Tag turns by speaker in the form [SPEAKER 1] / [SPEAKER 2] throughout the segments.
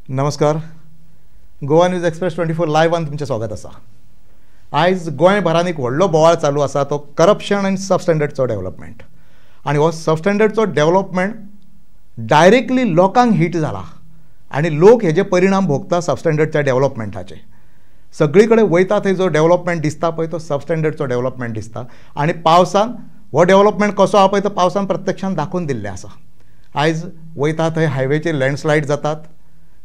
[SPEAKER 1] नमस्कार. Goa news express 24 लायव्हान तुमचें स्वागत आसा. आयज गोंयभरान एक व्हडलो बोवाळ चालू आसा तो करप्शन आनी सबस्टँडर्डचो डेव्हलपमेंट. आनी हो सबस्टँडर्डचो डेव्हलपमेंट डायरेक्टली लोकांक हिट जाला आनी लोक हेजे परिणाम भोगता सबस्टँडर्डच्या डेव्हलपमेंटाचे. सगळी कडेन वयता थंय जो डेव्हलपमेंट दिसता पळय तो सबस्टँडर्डचो डेव्हलपमेंट दिसता. आनी पावसान हो डेव्हलपमेंट कसो आहा पळय तो पावसान प्रत्यक्षान दाखोवन दिल्लें आसा. आयज वयता थंय हायवेचेर लँडस्लायड जातात,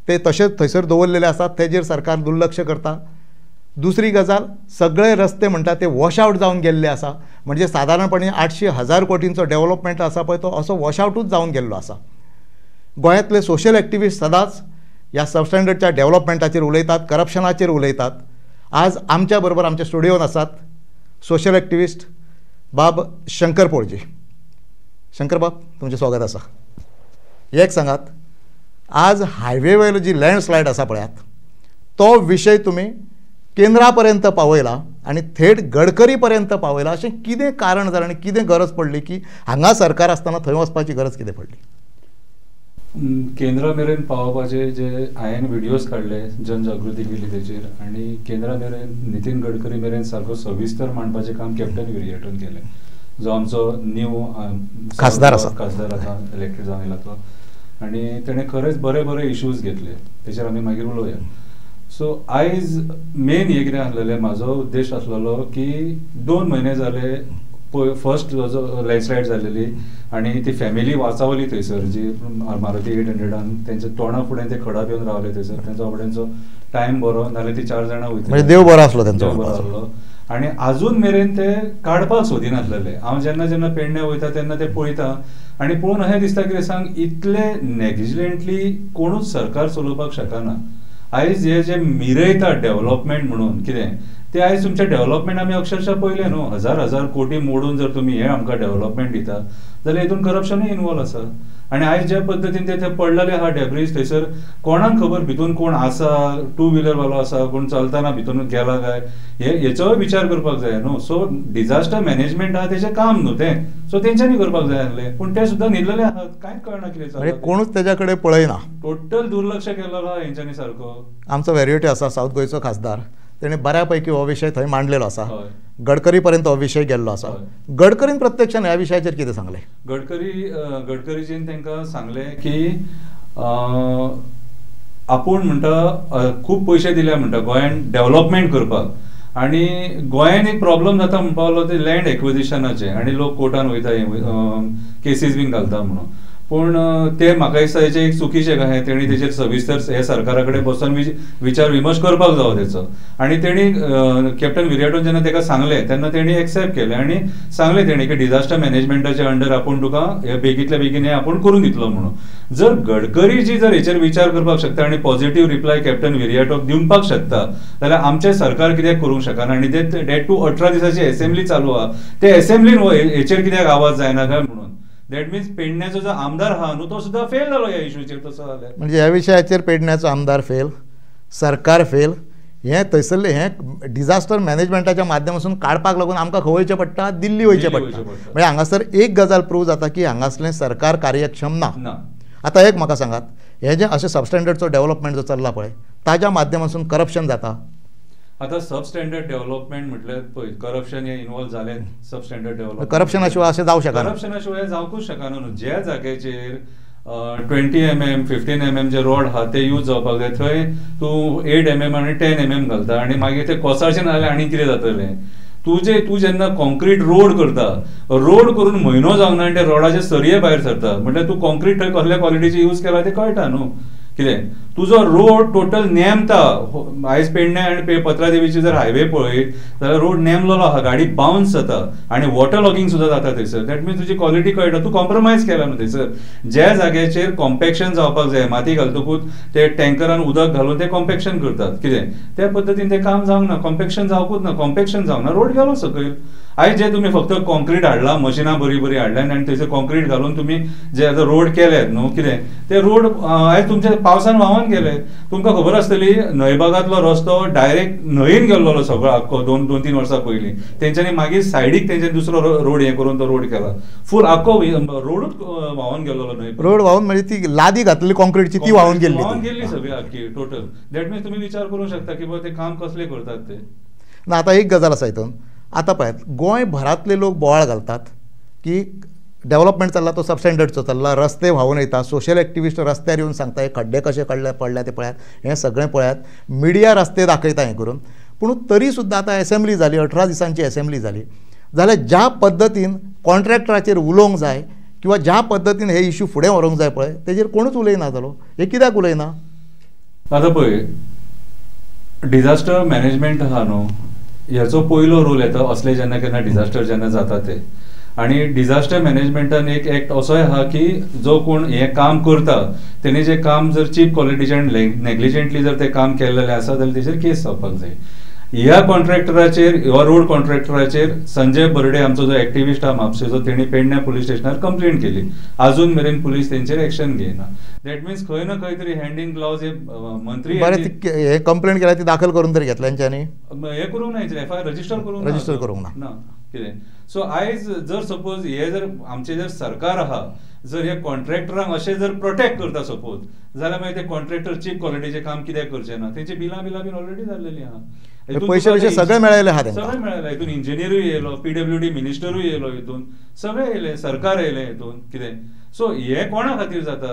[SPEAKER 1] ते तशेंच थंयसर दवरलेले आसात, तेजेर सरकार दुर्लक्ष करता. दुसरी गजाल, सगळे रस्ते म्हणटा ते वॉशआवट जावन गेल्ले आसा. म्हणजे सादारणपणे 800,000 कोटींचो डेव्हलपमेंट आसा पळय तो असो वॉशआवटूच जावन गेल्लो आसा. गोंयांतले सोशल एक्टिविस्ट सदांच ह्या सबस्टँडर्डच्या डेव्हलपमेंटाचेर उलयतात, करप्शनाचेर उलयतात. आज आमच्या बरोबर आमच्या स्टुडिओन आसात सोशल एक्टिविस्ट बाब शंकर पोळजी. शंकर बाब, तुमचें स्वागत आसा. एक सांगात, आज हायवे वयलो जी लँडस्लायड आसा पळयात तो विशय तुमी केंद्रा पर्यंत पावयला आनी थेट गडकरी पर्यंत पावयला. अशें कितें कारण जालें आनी कितें गरज पडली की हांगा सरकार आसतना थंय वचपाची गरज कितें पडली?
[SPEAKER 2] केंद्रा मेरेन पावपाचे जे हांवें व्हिडियोज काडले, जनजागृती केली तेचेर, आनी केंद्रा मेरेन नितीन गडकरी मेरेन सारको सविस्तर मांडपाचें काम कॅप्टन विर्याटन केलें, जो आमचो न्यू
[SPEAKER 1] खासदार आसा
[SPEAKER 2] इलेक्टेड जावन येयला तो. आनी तेणें खरेंच बरे बरे इश्यूज घेतले, तेचेर आमी मागीर उलोवया. सो आयज मेन हें कितें आसलेलें, म्हाजो उद्देश आसलेलो की 2 म्हयने जाले फर्स्ट जो लँडस्लायड जालेली आनी ती फॅमिली वाचावली थंयसर, जी मारुती 800 तेंच्या तोंडा फुडें ते खडाप येवन रावले थंयसर. तेंचो बाबड्यांचो टायम बरो, नाल्यार ती 4 जाणां वयतली,
[SPEAKER 1] म्हणजे देव बरो आसलो तेंचो.
[SPEAKER 2] बरो आसलो. आनी आजून मेरेन ते काडपाक सोदिनासलेले. हांव जेन्ना जेन्ना पेडण्या वयता तेन्ना ते पळयता आनी पळोवन अशें दिसता की सांग इतले नॅग्लिजंटली कोणूच सरकार चलोवपाक शकना. आयज हे जे मिरयता डेव्हलपमेंट म्हणून कितें ते आयज तुमचे डेव्हलपमेंट आमी अक्षरशः पयले न्हू. 1000 कोटी मोडून जर तुमी हे आमकां डेव्हलपमेंट दिता जाल्यार हितून करप्शनूय इनवॉल्व आसा. आनी आयज ज्या पद्दतीन ते पडलेले आहा डेब्रीज थंयसर, कोणाक खबर भितून कोण आसा, 2 व्हिलर वालो आसा, कोण चलतना भितून गेला काय, हेचोय विचार करपाक जाय न्हू. सो डिझास्टर मॅनेजमेंट आहा तेजें काम न्हू तें, सो तेंच्यांनी करपाक जाय आसलें. पूण ते सुद्दां न्हिदलेले आहात, कांय कळना कितें चलता.
[SPEAKER 1] कोणूच तेज्या कडेन पळयना,
[SPEAKER 2] टोटल दुर्लक्ष केलेलो आहा हेंच्यांनी सारको.
[SPEAKER 1] आमचो वेरिएटी आसा सावथ गोंयचो खासदार, तेणें बऱ्यापैकी हो विशय थंय मांडलेलो आसा. गडकरी पर्यंत हो विशय गेल्लो आसा. गडकरीन प्रत्यक्षान ह्या विशयाचेर कितें सांगलें?
[SPEAKER 2] गडकरीजीन तांकां सांगलें की आपूण म्हणटा खूब पयशे दिल्या म्हणटा गोंयान डेव्हलपमेंट करपाक. आनी गोंयान एक प्रॉब्लम जाता म्हणपा लागलो ते लँड एक्विजिशनाचे, आनी लोक कोर्टान वयता केसीस बीन घालता म्हणून. पूण ते म्हाका दिसता हेचे एक चुकीचें कशें, तेणी तेचेर सविस्तर हे सरकारा कडेन बसून विचार विमर्श करपाक जावो तेचो. आनी तेणी कॅप्टन विर्याटन जेन्ना ताका सांगलें तेन्ना तेणी एक्सेप्ट केलें आनी सांगलें तेणी की डिझास्टर मॅनेजमेंटाच्या अंडर आपूण तुका हे बेगींतल्या बेगीन हे आपूण करून दितलो म्हणून. जर गडकरी जी जर हेचेर विचार करपाक शकता आनी पॉझिटिव्ह रिप्लाय कॅप्टन विर्याटोक दिवपाक शकता जाल्यार आमचें सरकार कित्याक करूंक शकना. आनी ते 18 दिसाची असेंब्ली चालू आहा, ते असेंब्लीन हेचेर कित्याक आवाज जायना काय म्हणून. दॅट मिन्स पेडण्याचो जो आमदार आहा न्हू तो सुद्दां फेल जालो ह्या इश्यूचेर. तसो जाल्यार
[SPEAKER 1] म्हणजे ह्या विशयाचेर पेडण्याचो आमदार फेल, सरकार फेल. हें थंयसरलें हें डिझास्टर मॅनेजमेंटाच्या माध्यमातून काडपाक लागून आमकां खंय वयचें पडटा? दिल्ली वयचें पडटा. म्हणजे हांगासर एक गजाल प्रूव जाता की हांगासलें सरकार कार्यक्षम ना. आतां एक म्हाका सांगात, हें जें अशें सबस्टँडर्डचो डेव्हलपमेंट जो चल्ला पळय ताच्या माध्यमातून करप्शन जाता.
[SPEAKER 2] आता सबस्टँडर्ड डेव्हलपमेंट म्हटल्यार पळय करप्शन हे इनवॉल्व जालें. सबस्टँडर्ड डेव्हलपमेंट
[SPEAKER 1] करप्शना शिवाय अशें जावंक शकना.
[SPEAKER 2] करप्शना शिवाय जावंकूच शकना न्हू. ज्या जाग्याचेर 20 mm 15 mm जे रोड आहा ते यूज जावपाक जाय, थंय तूं 8 mm आनी 10 mm घालता आनी मागीर ते कोसाळचें ना जाल्यार आनी कितें जातलें. तूं जेन्ना कॉन्क्रीट रोड करता, रोड करून म्हयनो जावना आनी ते रोडाचे सरये भायर सरता, म्हणल्यार तूं कॉन्क्रीट थंय कसल्या क्वॉलिटीचे यूज केला ते कळटा न्हू. कितें तुजो रोड टोटल नेमता. आयज पेडण्या आनी पत्रादेवीचे जर हायवे पळयत जाल्यार रोड नेमलेलो आहा, गाडी बाउन्स जाता आनी वॉटर लॉगिंग सुद्दां जाता थंयसर. दॅट मिन्स तुजी क्वॉलिटी कळटा, तूं कॉम्प्रोमायज केला न्हू थंयसर. ज्या जाग्याचेर कॉम्पॅक्शन जावपाक जाय, माती घालतकूच ते टँकरान उदक घालून ते कॉम्पॅक्शन करतात. कितें त्या पद्दतीन तें काम जावंक ना, कॉम्पॅक्शन जावंकूच ना. कॉम्पॅक्शन जावंक ना, रोड गेलो सकयल. आयज जे तुम्ही फक्त कॉन्क्रीट हाडला, मशिनां बरी बरी हाडल्यान आनी थंयसर कॉन्क्रीट घालून तुम्ही जे आतां रोड केलेत न्हू, कितें ते रोड आयज तुमचे पावसान व्हांवन गेले. तुमकां खबर आसतली न्हंयभागांतलो रस्तो डायरेक्ट न्हंयेन गेल्लो सगळो आख्खो 2-3 वर्सां पयलीं. तेंच्यांनी मागीर सायडीक तेंच्यांनी दुसरो रोड हे करून तो रोड केला. फूल आख्खो रोडूच व्हांवन गेल्लो न्हंय.
[SPEAKER 1] रोड व्हांवन म्हणजे ती लादी घातलेली कॉन्क्रीटची ती व्हांवन
[SPEAKER 2] गेल्ली सगळी आख्खी टोटल. दॅट मीन्स तुम्ही विचार करूंक शकता की बाबा ते काम कसले करतात ते.
[SPEAKER 1] ना आतां एक गजाल आसा हितून. आतां पळयात, गोंय भरांतले लोक बोवाळ घालतात की डेव्हलपमेंट चल्ला तो सबस्टँडर्डचो चल्ला, रस्ते व्हांवून येता, सोशल एक्टिविस्ट रस्त्यार येवन सांगता हे खड्डे कशे पडल्या ते पळयात, हें सगळें पळयात, मिडिया रस्ते दाखयता हें करून. पूण तरी सुद्दां आतां असेंब्ली जाली, 18 दिसांची असेंब्ली जाली, जाल्यार ज्या पद्दतीन कॉन्ट्रॅक्टराचेर उलोवंक जाय किंवा ज्या पद्दतीन हे इश्यू फुडें व्हरूंक जाय पळय तेजेर कोणूच उलयना जालो. हे कित्याक उलयना?
[SPEAKER 2] आतां पळय, डिझास्टर मॅनेजमेंट आहा न्हू, ह्याचो पयलो रोल येता असले जेन्ना केन्ना डिझास्टर जेन्ना जाता ते. आणि डिझास्टर मॅनेजमेंटान एक एक्ट असोय आहा की जो कोण हें काम करता तेणे जें काम जर चीप क्वॉलिटीच्यान नेग्लिजंटली जर तें काम केल्लेलें आसा जाल्यार तेचेर केस जावपाक जाय. ह्या कॉन्ट्रॅक्टराचेर ह्या रोड कॉन्ट्रॅक्टराचेर संजय बर्डे आमचो जो एक्टिविस्ट आहा म्हापशेचो, तेणी पेडण्या पुलीस स्टेशनार कंप्लेंट केली. अजून मेरेन पुलीस तेंचेर एक्शन घेयना. दॅट मीन्स खंय ना खंय तरी हँड इन ग्लावज हे मंत्री
[SPEAKER 1] हे कंप्लेंट केल्या ती दाखल करून तरी घेतल्या तेंच्यांनी?
[SPEAKER 2] हे करूंक ना, एफआयआर रजिस्टर करूंक ना. कितें सो आयज जर सपोज हे जर आमचे जर सरकार आहा, जर हे कॉन्ट्रॅक्टरांक अशें जर प्रोटेक्ट करता सपोज, जाल्यार मागीर ते कॉन्ट्रॅक्टर चीप क्वॉलिटीचें काम कित्याक करचें ना? तेंची बिलां बीन ऑलरेडी जाल्लेली आहा.
[SPEAKER 1] पैसे सगळे मेळयले आहा,
[SPEAKER 2] सगळे मेळयले. हितून इंजिनियरूय येयलो, PWD मिनिस्टरूय येयलो, हितून सगळे येयले, सरकार येयले हितून. कितें सो हे कोणा खातीर जाता?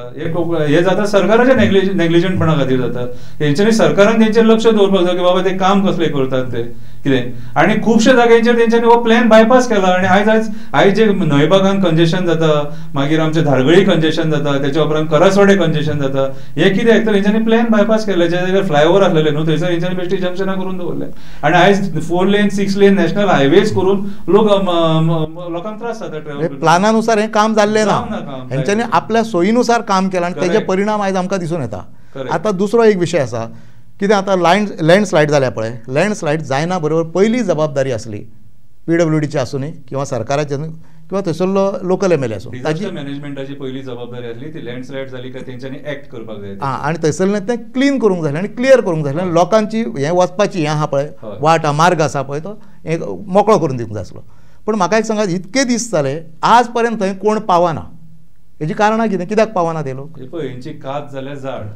[SPEAKER 2] हे जाता सरकाराच्या नेग्लिजंटपणा खातीर जाता. तेंच्यांनी सरकारान तेंचेर लक्ष दवरपाक जाय की बाबा ते काम कसले करतात ते. कितें आनी खुबशे जाग्यांचेर तेंच्यांनी हो प्लॅन बायपास केला. आनी आयज जे न्हंयभागांत कंजेशन जाता, मागीर आमचे धारगळी कंजेशन जाता, तेच्या उपरांत करासवाडे कंजेशन जाता, हे कित्याक तर हेंच्यांनी प्लॅन बायपास केले. जे जाग्यार फ्लायओव्हर आसलेले न्हू थंयसर हेंच्यांनी बेश्टी जंक्शनां करून दवरले. आनी आयज 4 लेन 6 लेन नॅशनल हायवेज करून लोकांक त्रास जाता ट्रॅव्हल.
[SPEAKER 1] प्लानानुसार हें काम जाल्लें ना, हेंच्यांनी आपल्या सोयीनुसार काम केलां आनी तेजे परिणाम आयज आमकां दिसून येता. आतां दुसरो एक विशय आसा, कितें आतां लँडस्लायड जाल्या पळय, लँडस्लायड जायना बरोबर पयली जबाबदारी आसली PWDची आसूनी किंवा सरकाराची किंवा थंयसरलो लोकल MLA आसूं,
[SPEAKER 2] ताची मॅनेजमेंटाची पयली जबाबदारी आसली. ती लँडस्लायड जाली काय तेंच्यांनी एक्ट करपाक जाय.
[SPEAKER 1] आनी थंयसरलें तें क्लीन करूंक जाय आनी क्लियर करूंक जाय. आनी लोकांची हें वचपाची हें आहा पळय, वाट मार्ग आसा पळय, तो हें मोकळो करून दिवंक जाय आसलो. पूण म्हाका एक सांगात, इतके दीस जाले आज पर्यंत थंय कोण पावना. हेजी कारणां कितें? कित्याक पावना ते लोक?
[SPEAKER 2] पळय, हेंची कात जाल्यार झाड.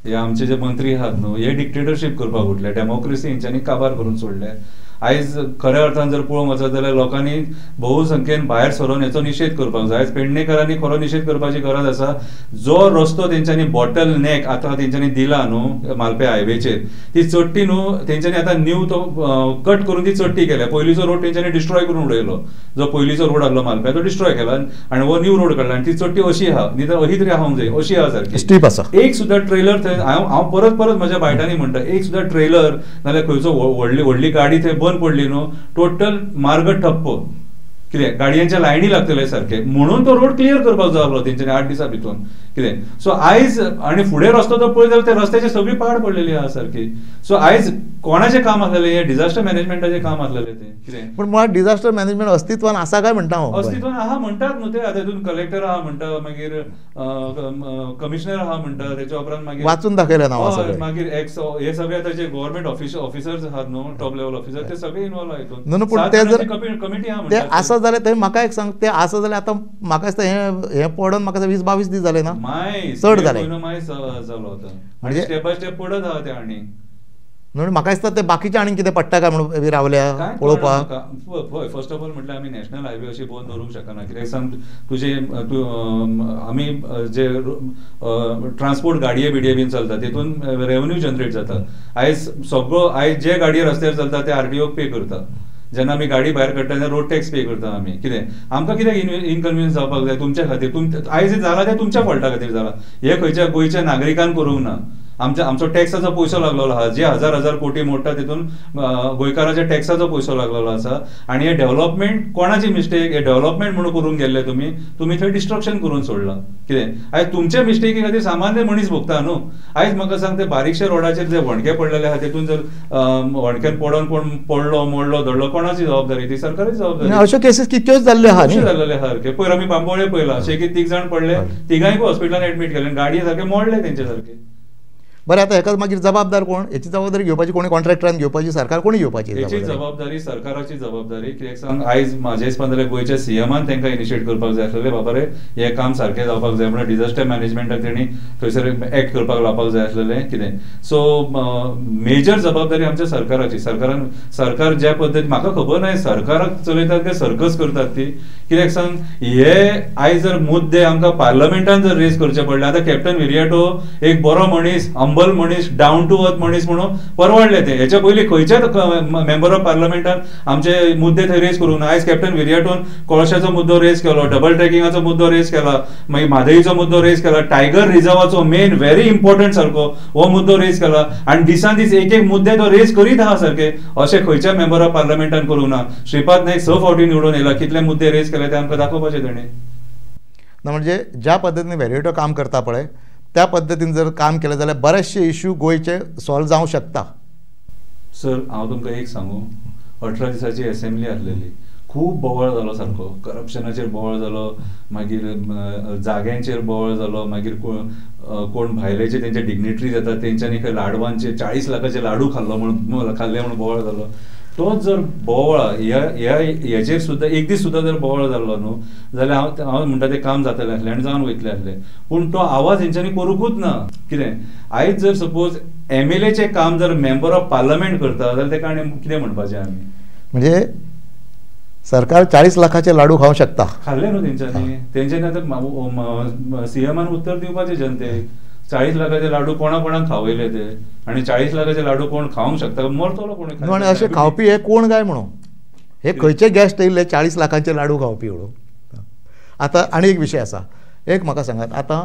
[SPEAKER 2] हे आमचे जे मंत्री आहात न्हू, हे डिक्टेटरशीप करपाक उठले, डेमोक्रेसी हेंच्यांनी काबार करून सोडले. आयज खऱ्या अर्थान जर पळोवंक वचत जाल्यार लोकांनी भोवसंख्येन भायर सरून हेचो निशेध करपाक जाय. आयज पेडणेकरांनी खरो निशेध करपाची गरज आसा. जो रस्तो तेंच्यांनी बॉटल नेक आतां तेंच्यांनी दिला न्हू मालप्या हायवेचेर, ती चडटी न्हू तेंच्यांनी आतां न्यू तो कट करून ती चडटी केल्या. पयलींचो रोड तेंच्यांनी डिस्ट्रॉय करून उडयलो. जो पयलींचो रोड आसलो मालप्या तो डिस्ट्रॉय केला आनी हो न्यू रोड काडला. आनी ती चडटी अशी आहा, न्ही तर अशी तरी आसूंक जाय, अशी आहा सारकी
[SPEAKER 1] स्टीप आसा.
[SPEAKER 2] एक सुद्दां ट्रेलर थंय हांव परत परत म्हज्या बायटांनी म्हणटा, एक सुद्दां ट्रेलर नाल्यार खंयचो व्हडली गाडी थंय बंद पडली न्हू, टोटल मार्ग ठप्प. कितें गाडयांच्या लायनी लागतले सारखे. म्हणून तो रोड क्लियर करपाक जाय आसलो तेंच्यांनी 8 दिसां भितर. कितें सो आयज आनी फुडें रस्तो तो पळयत जाल्यार त्या रस्त्याची सगळी पाड पडलेली आहा सारकी. सो आयज कोणाचें काम आसलेलें? हे डिझास्टर मॅनेजमेंटाचें काम आसलेलें तें. कितें
[SPEAKER 1] पूण मुळात डिझास्टर मॅनेजमेंट अस्तित्वान आसा काय म्हणटा हांव.
[SPEAKER 2] अस्तित्वान आहा म्हणटात न्हू ते. आतां हितून कलेक्टर आहा म्हणटा, मागीर कमिशनर आहा म्हणटा, तेच्या उपरांत मागीर
[SPEAKER 1] वाचून दाखयलें नांव सगळें.
[SPEAKER 2] मागीर हे सगळे आतां जे गव्हर्नमेंट ऑफिसर्स आहात न्हू, टॉप लेवल ऑफिसर, ते सगळे इन्वॉल्व आहा हितून.
[SPEAKER 1] न्हू पूण ते जर
[SPEAKER 2] कमिटी आहा
[SPEAKER 1] ते आसा जाल्यार थंय म्हाका एक सांग, ते आसा जाल्यार आतां म्हाका दिसता हें पडोवन म्हाका 20-22 दीस जाले ना, चड जाले.
[SPEAKER 2] जालो होता म्हणजे स्टेप बाय स्टेप पडत आहा ते. आणि
[SPEAKER 1] म्हणून म्हाका दिसता ते बाकीचे आनीक कितें पडटा काय म्हणून रावल्या पळोवपाक.
[SPEAKER 2] पळय, फर्स्ट ऑफ ऑल म्हटल्यार आमी नॅशनल हायवे अशी बंद दवरूंक शकना. कित्याक सांग, तुजे आमी जे ट्रान्सपोर्ट गाडये बिडये बीन चलता तेतून रेवन्यू जनरेट जाता. आयज सगळो आयज जे गाडये रस्त्यार चलता ते RTOक पे करता. जेन्ना आमी गाडी भायर काडटा तेन्ना रोड टॅक्स पे करता आमी. कितें आमकां कित्याक इनकन्विनियन्स जावपाक जाय तुमच्या खातीर? आयज जाला ते तुमच्या फॉल्टा खातीर जाला. हे खंयच्या गोंयच्या नागरिकान करूंक ना. आमचो टॅक्साचो पयसो लागलेलो आहा, जे हजार कोटी मोडटा तितून गोंयकाराच्या टॅक्साचो पयसो लागलेलो आसा. आनी हे डेव्हलपमेंट कोणाची मिस्टेक? हे डेव्हलपमेंट म्हणून करून गेल्ले तुमी थंय डिस्ट्रक्शन करून सोडला. कितें आयज तुमच्या मिस्टेकी खातीर सामान्य मनीस भोगता न्हू. आयज म्हाका सांग, ते बारीकशे रोडाचेर जे वणके पडलेले आहा तितून जर वणक्यान पडोन कोण पडलो मोडलो धडलो, कोणाची जबाबदारी? ती सरकाराची जबाबदारी.
[SPEAKER 1] अश्यो केसीस कितल्योच जाल्ल्यो आहा.
[SPEAKER 2] जाल्लेले आहा सारखे. पयर आमी बांबोळे पळयला, शेगी 3 जाण पडले, तिगांयकूय हॉस्पिटलान एडमीट केले, गाडये सारखे मोडले तेंचे सारखे.
[SPEAKER 1] बरें, आतां हेका मागीर जबाबदार कोण? हेची जबाबदारी घेवपाची कोणी? कॉन्ट्रॅक्टरान घेवपाची? सरकार कोणी घेवपाची?
[SPEAKER 2] हेची जबाबदारी सरकाराची जबाबदारी. कित्याक सांग, आयज म्हाजे हिसपान जाल्यार गोंयच्या सीएमान तांकां इनिशिएट करपाक जाय आसलेलें, बाबा रे हें काम सारकें जावपाक जाय म्हणून डिझास्टर मॅनेजमेंटाक तेणी थंयसर एक्ट करपाक लावपाक जाय आसलेलें. कितें सो मेजर जबाबदारी आमच्या सरकाराची. सरकार ज्या पद्दतीन, म्हाका खबर ना सरकाराक चलयतात काय सर्कस करतात ती. कित्याक सांग, हे आयज जर मुद्दे आमकां पार्लमेंटान जर रेज करचे पडले, आतां कॅप्टन विरियाटो एक बरो मनीस, हंबल मनीस, डावन टू अर्थ मनीस म्हणून परवडले ते. हेच्या पयलीं खंयच्याच मेंबर ऑफ पार्लमेंटान आमचे मुद्दे थंय रेज करूंक ना. आयज कॅप्टन विरियाटोन कोळशाचो मुद्दो रेज केलो, डबल ट्रॅकिंगाचो मुद्दो रेज केला, मागीर म्हादईचो मुद्दो रेज केला, टायगर रिझर्वाचो मेन व्हेरी इम्पॉर्टंट सारको हो मुद्दो रेज केला. आनी दिसान दीस एक मुद्दे तो रेज करीत आहा सारखे. अशें खंयच्या मेंबर ऑफ पार्लमेंटान करूंक ना. श्रीपाद नाईक 6 फावटी निवडून येयला, कितले मुद्दे रेज केले ते आमकां दाखोवपाचे तेणें.
[SPEAKER 1] ना म्हणजे ज्या पद्दतीन वेरिएटो काम करता पळय त्या पद्दतीन जर काम केलें जाल्यार बरेचशे इश्यू गोंयचे सॉल्व जावंक शकता.
[SPEAKER 2] सर हांव तुमकां एक सांगू, 18 दिसाची असेंब्ली आसलेली, खूब बोवाळ जालो सारको. करप्शनाचेर बोवाळ जालो, मागीर जाग्यांचेर बोवाळ जालो, मागीर कोण भायलेचे तेंचे डिग्निटरीज येतात तेंच्यांनी खंय लाडवांचे 40 लाखाचे लाडू खाल्ले म्हणून बोवाळ जालो. तोच जर बोवाळ हेचेर सुद्दां एक दीस सुद्दां जर बोवाळ जाल्लो न्हू जाल्यार हांव म्हणटा तें काम जातलें आसलें आनी जावन वयतलें आसलें. पूण तो आवाज हेंच्यांनी करूंकूच ना. कितें आयज जर सपोज MLAचें काम जर मेंबर ऑफ पार्लमेंट करता जाल्यार तेका आनी कितें म्हणपाचें आमी?
[SPEAKER 1] म्हणजे सरकार 40 लाखाचे लाडू खावंक शकता.
[SPEAKER 2] खाल्ले न्हू तेंच्यांनी आतां सीएमान उत्तर दिवपाचें जनतेक. 40 लाखाचे लाडू कोणाक खावयले ते, आनी 40 लाखाचे लाडू कोण खावंक शकता? मरतलो कोणी.
[SPEAKER 1] आनी अशें खावपी हे कोण काय म्हणून? हे खंयचे गॅस्ट येयल्ले 40 लाखाचे लाडू खावपी म्हणून? आतां आनी एक विशय आसा. एक म्हाका सांगात, आतां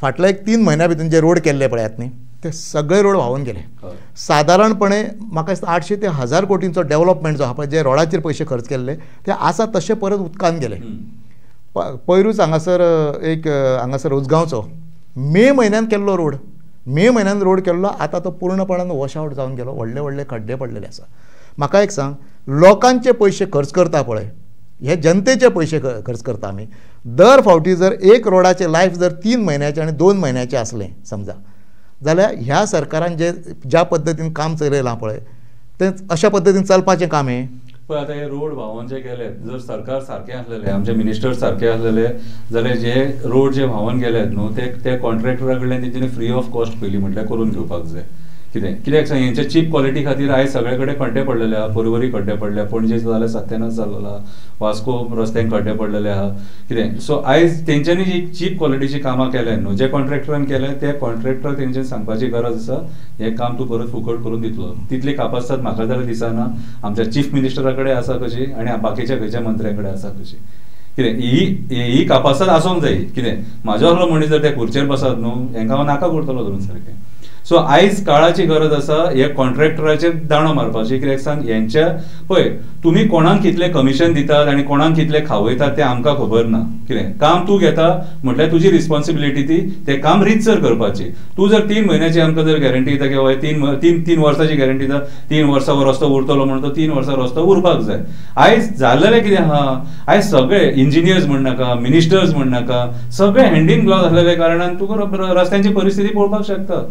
[SPEAKER 1] फाटल्या 3 म्हयन्या भितर जे रोड केल्ले पळयात न्ही, ते सगळे रोड व्हांवून गेले. सादारणपणे म्हाका दिसता 800 ते 1000 कोटींचो डेव्हलपमेंट जो आहा पळय, जे रोडाचेर पयशे खर्च केल्ले ते आसा तशे परत उदकान गेले. पयरूच हांगासर एक हांगासर उजगांवचो मे म्हयन्यान केल्लो रोड, मे म्हयन्यान रोड केल्लो, आतां तो पूर्णपणान वॉश आवट जावन गेलो. व्हडले व्हडले खड्डे पडलेले आसा. म्हाका एक सांग, लोकांचे पयशे खर्च करता पळय, हे जनतेचे पयशे खर्च करता आमी. दर फावटी जर एक रोडाचें लायफ जर 3 म्हयन्याचें आनी 2 म्हयन्याचें आसलें समजा, जाल्यार ह्या सरकारान ज्या पद्दतीन काम चलयलां पळय तें अशा पद्दतीन चलपाचें काम हें.
[SPEAKER 2] पण आता हे रोड व्हांवून जे गेले, जर सरकार सारखे आसलेले, आमचे मिनिस्टर सारखे आसलेले जाल्यार जे रोड जे व्हांवून गेलेत न्हू ते कॉन्ट्रॅक्टरा कडल्यान तेंच्यांनी फ्री ऑफ कॉस्ट पयलीं म्हटल्यार करून घेवपाक जाय. कित्याक सांग, हेंच्या चीप क्वॉलिटी खातीर आयज सगळे कडेन खड्डे पडलेले आहा. पर्वरी खड्डे पडल्या, पणजे जाल्यार सत्यानाश जाल्लो आहा, वास्को रस्त्यांक खड्डे पडलेले आहा. कितें सो आयज तेंच्यांनी जी चीप क्वॉलिटीची कामां केल्या न्हू, जे कॉन्ट्रॅक्टरान केले ते कॉन्ट्रॅक्टराक तेंच्यांनी सांगपाची गरज आसा, हें काम तूं परत फुकट करून दितलो. तितली कापासतात म्हाका जाल्यार दिसना आमच्या चीफ मिनिस्टरा कडेन आसा कशी आनी बाकीच्या खंयच्या मंत्र्या कडेन आसा कशी. कितें ही कापासत आसूंक जाय. कितें म्हाजो असलो मनीस जर त्या खुर्चेर बसत न्हू, हेंकां हांव नाका करतलो धरून सारकें. सो आयज काळाची गरज आसा हे कॉन्ट्रॅक्टराचेर दाणो मारपाची. कित्याक सांग, हेंच्या पळय तुमी कोणाक कितले कमिशन दितात आनी कोणाक कितले खावयतात तें आमकां खबर ना. कितें काम तूं घेता म्हटल्यार तुजी रिस्पॉन्सिबिलिटी ती तें काम रितसर करपाची. तूं जर 3 म्हयन्याची आमकां जर गॅरंटी दिता की बाबा 3 वर्साची गॅरंटी दिता, 3 वर्सां रस्तो उरतलो म्हणून तो 3 वर्सां रस्तो उरपाक जाय. आयज जाल्लेलें कितें आहा, आयज सगळे इंजिनियर्स म्हण नाका, मिनिस्टर्स म्हण नाका, सगळे हँड इन ग्लोव्ज आसलेल्या कारणान तुका रस्त्यांची परिस्थिती पळोवपाक शकता.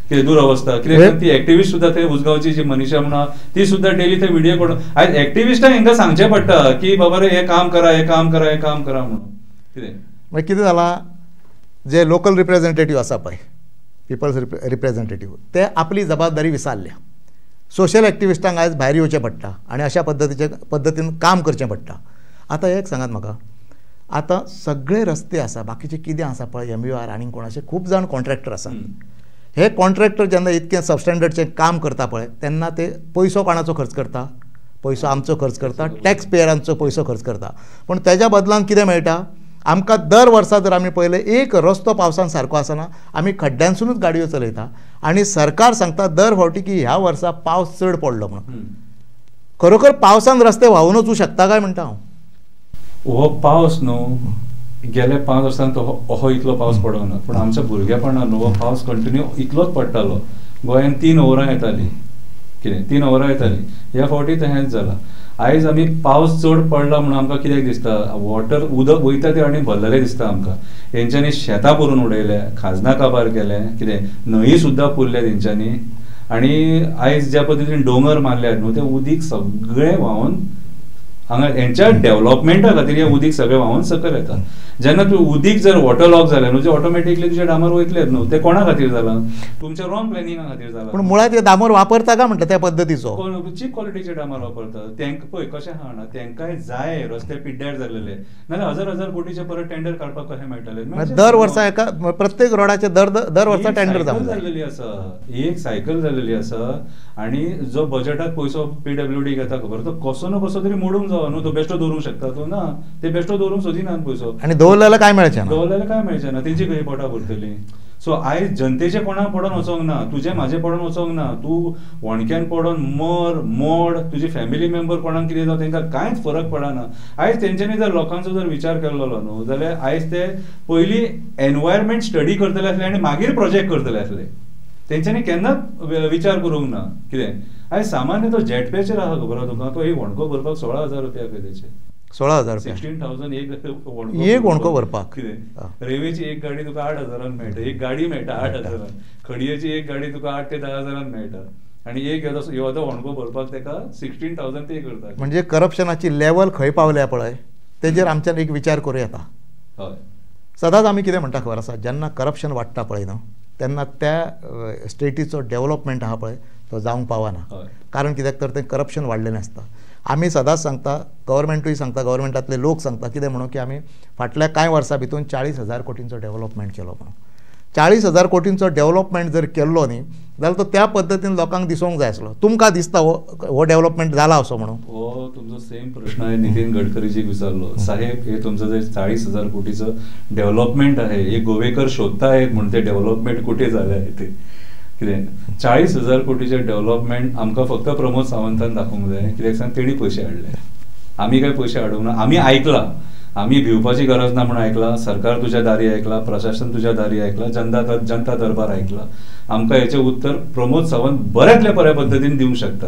[SPEAKER 2] कितें दुरवस्था. कित्याक ती एक्टिविस्ट सुद्दां थंय उजगांवची जी मनीषा म्हणा ती सुद्दां डेली थंय व्हिडिओ करून आयज एक्टिविस्टांक हेंकां सांगचें पडटा की बाबा रे हें काम करा, हें काम करा, हें काम करा म्हणून.
[SPEAKER 1] मागीर कितें जालां, जे लोकल रिप्रेझेंटेटीव आसा पळय, पिपल्स रिप्रेझेंटेटीव, ते आपली जबाबदारी विसारल्या. सोशल एक्टिविस्टांक आयज भायर येवचें पडटा आनी अशा पद्दतीन काम करचें पडटा. आतां एक सांगात म्हाका, आतां सगळे रस्ते आसा, बाकीचे कितें आसा पळय, MUR आनी कोण अशे खूब जाण कॉन्ट्रॅक्टर आसा. हे कॉन्ट्रॅक्टर जेन्ना इतकें सबस्टँडर्डचें काम करता पळय तेन्ना ते पयसो कोणाचो खर्च करता? पयसो आमचो खर्च करता, टॅक्स पेयरांचो पयसो खर्च करता. पूण तेज्या बदलांत कितें मेळटा? आमकां दर वर्सा जर आमी पळयलें एक रस्तो पावसान सारको आसना, आमी खड्ड्यांसूनच गाडयो चलयता आनी सरकार सांगता दर फावटी की ह्या वर्सा पावस चड पडलो म्हणून. खरोखर पावसान रस्ते व्हांवून वचूं शकता काय म्हणटा हांव.
[SPEAKER 2] हो पावस न्हू गेल्या 5 वर्सांत हो इतलो पावस पडना, पूण आमच्या भुरगेपणान न्हू हो पावस कंटिन्यू इतलोच पडटालो. गोंयांत 3 ओवरां येतालीं, कितें 3 ओवरां येतालीं. ह्या फावटी तशेंच जालां. आयज आमी पावस चड पडला म्हणून आमकां कित्याक दिसता, वॉटर उदक वयता ते आनी भरलेलें दिसता आमकां. हेंच्यांनी शेतां भरून उडयल्या, खाजना काबार केले, कितें न्हंयी सुद्दां पुरल्या तेंच्यांनी. आनी आयज ज्या पद्दतीन दोंगर मारल्यात न्हू, तें उदीक सगळें व्हांवून हांगा हेंच्या डेव्हलपमेंटा खातीर हें उदीक सगळें व्हांवून सकयल येता. जेन्ना तूं उदीक जर वॉटर लॉक जालें न्हू, ऑटोमॅटिकली तुजे डांबर वयतलेच न्हू. ते कोणा खातीर जालां, तुमच्या रॉंग प्लॅनिंगा खातीर जालां.
[SPEAKER 1] पूण मुळात हे डांबर वापरता काय म्हणटा त्या पद्दतीचो.
[SPEAKER 2] चीप क्वॉलिटीचे डांबर वापरता. तांकां पळय कशें आहा ना, तांकांय जाय रस्ते पिड्ड्यार जाल्लेले, नाजाल्यार 1000 कोटीचे परत टेंडर काडपाक कशें मेळटलें.
[SPEAKER 1] दर वर्सा एका प्रत्येक रोडाचे दर वर्सा टेंडर
[SPEAKER 2] जाल्लेली आसा, एक सायकल जाल्लेली आसा. आनी जो बजेटाक पयसो PWD घेता खबर, तो कसो ना कसो तरी मोडूंक जावो न्हू. तो बेश्टो दवरूंक शकता तूं ना, ते बेश्टो दवरूंक सोदिनात पयसो.
[SPEAKER 1] आनी दवरलेलं काय मेळचें ना,
[SPEAKER 2] दवरलेलं काय मेळचें ना, तेंची खंय पोटां भरतली. सो आयज जनतेचे कोणाक पडोन वचोंक ना, तुजें म्हाजें पडोन वचोंक ना. तूं वणक्यान पडोन मर मोड, तुजी फॅमिली मेंबर कोणाक कितें जावं तेंकां कांयच फरक पडना. आयज तेंच्यांनी जर लोकांचो जर विचार केल्लो न्हू, जाल्यार आयज ते पयलीं एनवायरमेंट स्टडी करतले आसले आनी मागीर प्रोजेक्ट करतले आसले. तेंच्यांनी केन्नाच विचार करूंक ना. कितें आयज सामान्य तो जेटपेचेर आहा खबर आहा तुका, तो एक वणको भरपाक 16,000 रुपया खंय तेचे.
[SPEAKER 1] 16,000
[SPEAKER 2] 16,000
[SPEAKER 1] एक वणको भरपाक.
[SPEAKER 2] कितें रेवेची एक गाडी तुका 8,000 मेळटा, एक गाडी मेळटा 8,000. खडयेची एक गाडी तुका 8 ते 10,000 मेळटा. आनी एक येदो वणको भरपाक तेका 16,000 पे करता.
[SPEAKER 1] म्हणजे करप्शनाची लेवल खंय पावल्या पळय, तेजेर आमच्यान एक विचार करूं येता.
[SPEAKER 2] हय,
[SPEAKER 1] सदांच आमी कितें म्हणटा खबर आसा, जेन्ना करप्शन वाडटा पळय न्हू, तेन्ना त्या स्टेटीचो डेव्हलपमेंट आहा पळय तो जावंक पावना. कारण कित्याक तर तें करप्शन वाडलेलें आसता. आमी सदांच सांगता, गव्हर्मेंटूय सांगता, गव्हर्मेंटातले लोक सांगता कितें म्हणून की आमी फाटल्या कांय वर्सां भितून 40,000 कोटींचो डेव्हलपमेंट केलो म्हणून. 40,000 कोटींचो डेव्हलपमेंट जर केल्लो न्ही, जाल्यार तो त्या पद्दतीन लोकांक दिसूंक जाय आसलो. तुमकां दिसता हो डेव्हलपमेंट जाला असो म्हणून?
[SPEAKER 2] हो तुमचो सेम प्रश्न आहे नितीन गडकरीजीक विचारलो. साहेब हे तुमचं जे 40,000 कोटीचं डेव्हलपमेंट आहे, हे गोवेकर शोधता आहेत म्हणून ते डेव्हलपमेंट कुठे झाले आहे ते. कितें 40,000 कोटीचे डेव्हलपमेंट आमकां फक्त प्रमोद सावंतान दाखोवंक जाय. कित्याक सांग तेणी पयशे हाडले, आमी काय पयशे हाडूंक ना. आमी आयकलां, आमी भिवपाची गरज ना म्हणून आयकलां. सरकार तुज्या दारी आयकला, प्रशासन तुज्या दारी आयकला, जनता दरबार आयकला. आमकां हेचें उत्तर प्रमोद सावंत बऱ्यांतल्या बऱ्या पद्दतीन दिवंक शकता.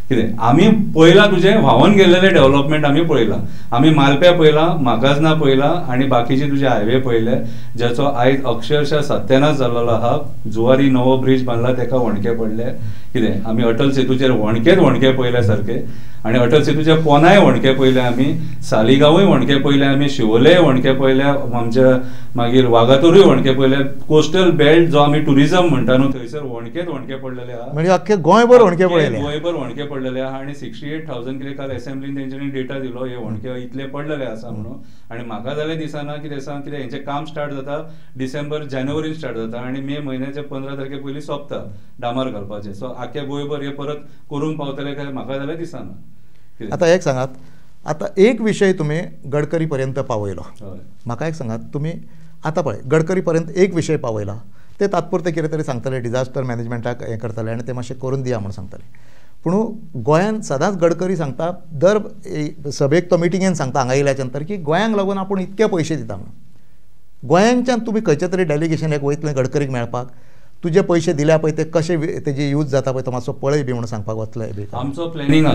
[SPEAKER 2] कितें आमी पळयलां तुजें व्हांवून गेल्लेलें डेव्हलपमेंट आमी पळयलां. आमी मालप्या पळयलां, मागाजना पळयलां आनी बाकीचे तुजे हायवे पळयले, ज्याचो आयज अक्षरशः सत्यानाश जाल्लो आहा. जुवारी नवो ब्रिज बांदला तेका वणके पडले. कितें आमी अटल सेतूचेर वणके पळयल्या सारके, आनी अटल सेतूच्या पोनाय वणके पळयले आमी, सालिगांवूय वणके पळयले आमी, शिवोलेय वणके पळयल्या, आमच्या मागीर वागातोरूय वणके पळयले. कोस्टल बेल्ट जो आमी टुरिझम म्हणटा न्हू, थंयसर वणके पडलेले आहा.
[SPEAKER 1] म्हणजे अख्खे गोंयभर वणके पळयले,
[SPEAKER 2] गोंयभर वणके पडलेले आहा. आनी 68,000 कितें काल असेंब्लीन तेंच्यांनी डेटा दिलो हे वणके इतले पडलेले आसा म्हणून. आनी म्हाका जाल्यार दिसना कितें सांग, कितें हेंचें काम स्टार्ट जाता डिसेंबर जानेवारीन स्टार्ट जाता आनी मे म्हयन्याचे 15 तारखे पयलीं सोंपता डांबर घालपाचें. सो आख्या गोंयभर हे परत करूंक पावतले काय म्हाका जाल्यार दिसना.
[SPEAKER 1] आतां एक सांगात, आतां एक विशय तुमी गडकरी पर्यंत पावयलो. म्हाका एक सांगात, तुमी आतां पळय गडकरी पर्यंत एक विशय पावयला, ते तात्पुरते कितें तरी सांगतले डिजास्टर मॅनेजमेंटाक हें करतले आनी ते मातशें करून दिया म्हणून सांगतले. पूण गोंयांत सदांच गडकरी सांगता, दर सभेक तो मिटिंगेन सांगता हांगा येयल्याच्या नंतर की गोंयांक लागून आपूण इतके पयशे दिता म्हणून. गोंयांच्यान तुमी खंयचे तरी डेलिगेशन वयतले गडकरीक मेळपाक, तुजे पयशे दिल्या पळय ते कशे तेजे यूज जाता पळय तो मातसो पळय बी म्हणून सांगपाक वतले बी.
[SPEAKER 2] आमचो प्लॅनिंग